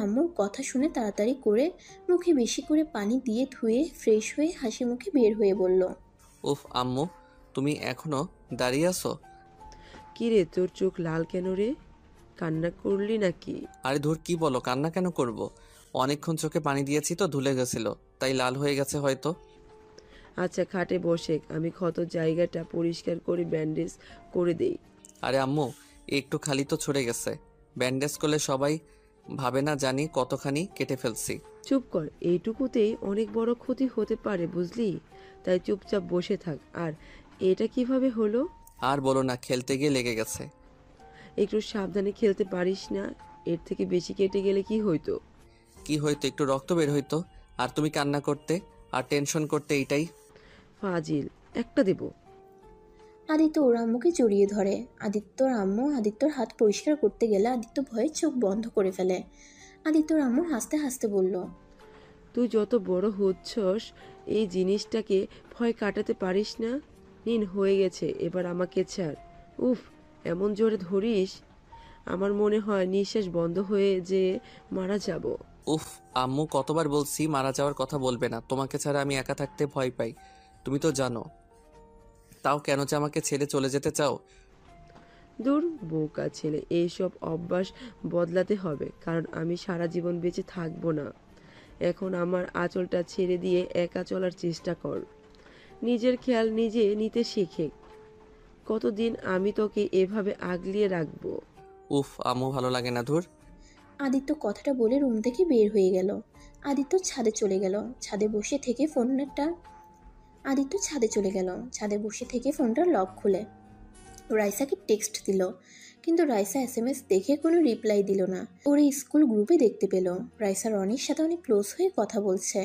আম্মুর কথা শুনে তাড়াতাড়ি করে মুখে বেশি করে পানি দিয়ে ধুয়ে ফ্রেশ হয়ে হাসি মুখে বের হয়ে বলল, উফ আম্মু, তুমি এখনো দাঁড়িয়ে আছো? কি রে, তোর চোখ লাল কেন রে? কান্না করলি নাকি? আরে ধুর, কি বলো, কান্না কেন করব? অনেকক্ষণ চোখে পানি দিয়েছি তো ধুলে গেছিল, তাই লাল হয়ে গেছে হয়তো। আচ্ছা, খাটে বসে আমি ক্ষত জায়গাটা পরিষ্কার করে ব্যান্ডেজ করে দেই। আরে আম্মু, একটু খালি তো ছড়ে গেছে, ব্যান্ডেজ করলে সবাই ভাবে না জানি কতখানি কেটে ফেলছি। চুপ কর, এইটুকুতেই অনেক বড় ক্ষতি হতে পারে বুঝলি? তাই চুপচাপ বসে থাক। আর এটা কিভাবে হলো? আর বলো না, খেলতে গিয়ে লেগে গেছে। একটু সাবধানে খেলতে পারিস না? এর থেকে বেশি কেটে গেলে কি হইতো? কি হয়তো, একটু রক্ত বের হইতো। আর তুমি কান্না করতে আর টেনশন করতে, এইটাই। ফাজিল একটা দেব। আদিত্য ওর আম্মুকে জড়িয়ে ধরে। আদিত্যর আম্মু আদিত্যর হাত পরিষ্কার করতে গেলে আদিত্য ভয়ে চোখ বন্ধ করে ফেলে। আদিত্যর আম্মু হাসতে হাসতে বলল, তুই যত বড় হচ্ছস এই জিনিসটাকে ভয় কাটাতে পারিস না। নিন, হয়ে গেছে, এবার আমাকে ছাড়। উফ, এমন জোরে ধরিস, আমার মনে হয় নিঃশ্বাস বন্ধ হয়ে যে মারা যাব। উফ আম্মু, কতবার বলছি মারা যাওয়ার কথা বলবে না, তোমাকে ছাড়া আমি একা থাকতে ভয় পাই, তুমি তো জানো। তাও কেন যে আমাকে ছেড়ে চলে যেতে চাও? দূর বোকা ছেলে, এইসব অভ্যাস বদলাতে হবে, কারণ আমি সারা জীবন বেঁচে থাকবো না। এখন আমার আঁচলটা ছেড়ে দিয়ে একা চলার চেষ্টা কর। নিজের খেয়াল নিজে নিতে শেখে। কতদিন আমি তোকে এভাবে আগলিয়ে রাখবো? উফ আম্মু, ভালো লাগে না, ধুর। আদিত্য কথাটা বলে রুম থেকে বের হয়ে গেল। আদিত্য ছাদে চলে গেল। ছাদে বসে থেকে ফোনটা আদিত্য ছাদে চলে গেল। ছাদে বসে থেকে ফোনটার লক খুলে রাইসাকে টেক্সট দিল, কিন্তু রাইসা এসএমএস দেখে কোনো রিপ্লাই দিল না। ওর স্কুল গ্রুপে দেখতে পেল রাইসা রনির সাথে অনেক ক্লোজ হয়ে কথা বলছে,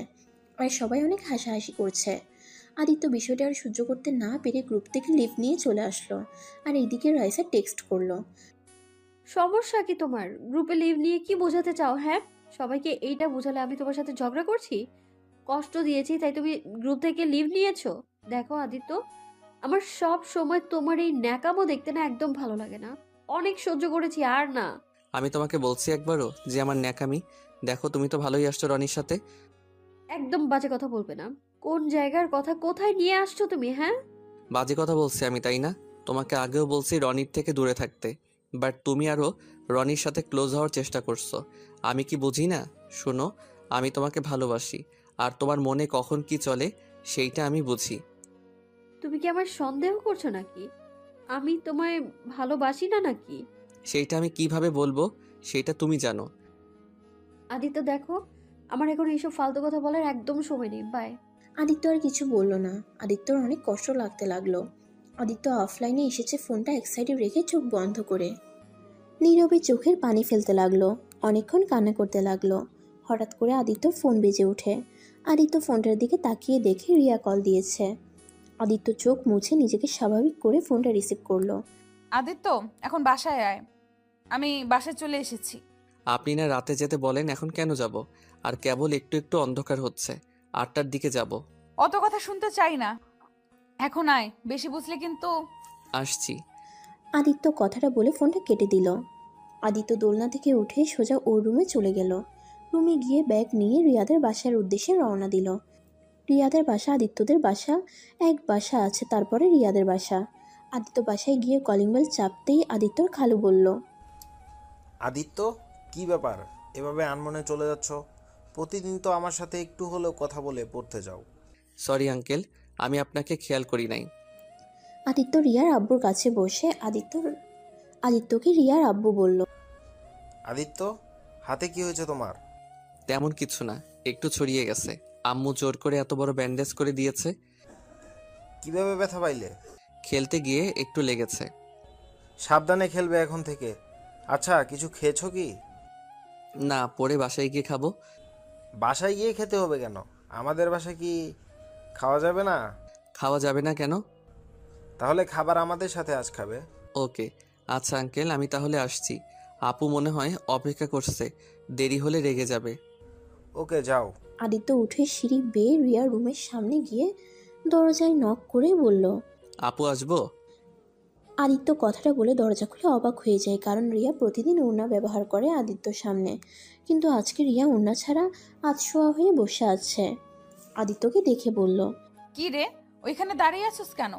আর সবাই অনেক হাসাহাসি করছে। আদিত্য বিষয়টা আর সহ্য করতে না পেরে গ্রুপ থেকে লিভ নিয়ে চলে আসলো। আর এইদিকে রাইসা টেক্সট করলো, সমস্যা কি তোমার? গ্রুপে লিভ নিয়ে কি বোঝাতে চাও? হ্যাঁ, সবাইকে এইটা বোঝালে আমি তোমার সাথে ঝগড়া করছি, কষ্ট দিয়েছি, তাই তুমি গ্রুপ থেকে লিভ নিয়েছো? দেখো আদিত্য, আমার সব সময় তোমার এই ন্যাকামো দেখতে না একদম ভালো লাগে না। অনেক সহ্য করেছি, আর না। আমি তোমাকে বলছি একবারও যে আমার ন্যাকামি? দেখো, তুমি তো ভালোই আসছো রনির সাথে। একদম বাজে কথা বলবে না। কোন জায়গার কথা কোথায় নিয়ে আসছো তুমি? হ্যাঁ, বাজে কথা বলছি আমি, তাই না? তোমাকে আগেও বলছি রনির থেকে দূরে থাকতে, বাট তুমি আরও রনির সাথে ক্লোজ হওয়ার চেষ্টা করছো। আমি কি বুঝি না? শোনো, আমি তোমাকে ভালোবাসি, আর তোমার মনে কখন কি চলে সেইটা আমি বুঝি। তুমি কি আমার সন্দেহ করছো নাকি? আমি তোমায় ভালোবাসি না নাকি? সেইটা আমি কিভাবে বলবো, সেটা তুমি জানো। আদিত্য দেখো, আমার এখন এইসব ফালতু কথা বলার একদম সময় নেই। বাই। আদিত্য আর কিছু বলল না। আদিত্যর অনেক কষ্ট লাগতে লাগলো। আদিত্য অফলাইনে এসেছে ফোনটা এক সাইডে রেখে চোখ বন্ধ করে নীরবে চোখের পানি ফেলতে লাগলো। অনেকক্ষণ কান্না করতে লাগলো। হঠাৎ করে আদিত্য ফোন বেজে ওঠে। আদিত্য ফোনটার দিকে তাকিয়ে দেখে রিয়া কল দিয়েছে। আদিত্য চোখ মুছে নিজেকে স্বাভাবিক করে ফোনটা রিসিভ করলো। আদিত্য, এখন বাসায় আয়। আমি বাসায় চলে এসেছি। আপনি না রাতে যেতে বলেন, এখন কেন যাব? আর কেবল একটু একটু অন্ধকার হচ্ছে, 8টার দিকে যাব। অত কথা শুনতে চাই না, এখন আয়। বেশি বুঝলে কিন্তু। আসছি। আদিত্য কথাটা বলে ফোনটা কেটে দিল। আদিত্য দোলনা থেকে উঠে সোজা ওর রুমে চলে গেল। রুমে গিয়ে ব্যাগ নিয়ে রিয়াদের বাসার উদ্দেশ্যে রওনা দিল। রিয়াদের বাসা আদিত্যদের বাসা, এক বাসা আছে তারপরে রিয়াদের বাসা। আদিত্য বাসায় গিয়ে কলিং বেল চাপতেই আদিত্যর খালু বলল, আদিত্য, কি ব্যাপার? এভাবে আনমনে চলে যাচ্ছ? প্রতিদিন তো আমার সাথে একটু হলেও কথা বলে পড়তে যাও। সরি আঙ্কেল, আমি আপনাকে খেয়াল করি নাই। আদিত্য রিয়ার আব্বুর কাছে বসে আদিত্যকে রিয়ার আব্বু বলল, আদিত্য, হাতে কি হয়েছে তোমার? তেমন কিছু না, একটু ছড়িয়ে গেছে। আম্মু জোর করে এত বড় ব্যান্ডেজ করে দিয়েছে। কিভাবে ব্যথা পাইলে? খেলতে গিয়ে একটু লেগেছে। সাবধানে খেলবে এখন থেকে। আচ্ছা, কিছু খেয়েছো কি? না, পরে বাসায় গিয়ে খাবো। বাসায় গিয়ে খেতে হবে কেন? আমাদের বাসায় কি খাওয়া যাবে না? খাওয়া যাবে না কেন? তাহলে খাবার আমাদের সাথে আজ খাবে। ওকে, আচ্ছা আঙ্কেল, আমি তাহলে আসছি। আপু মনে হয় অপেক্ষা করছে, দেরি হলে রেগে যাবে। ওকে, যাও। আদিত্য উঠে সিঁড়ি বেয়ে রিয়ার রুমের সামনে গিয়ে দরজায় নক করে বলল, আপু আসবো? আদিত্য কথাটা বলে দরজা খুলে অবাক হয়ে যায়, কারণ রিয়া প্রতিদিন ওড়না ব্যবহার করে আদিত্যর সামনে, কিন্তু আজকে রিয়া ওড়না ছাড়া আধশোয়া হয়ে বসে আছে। আদিত্যকে দেখে বলল, কি রে, ওইখানে দাঁড়িয়ে আছিস কেন?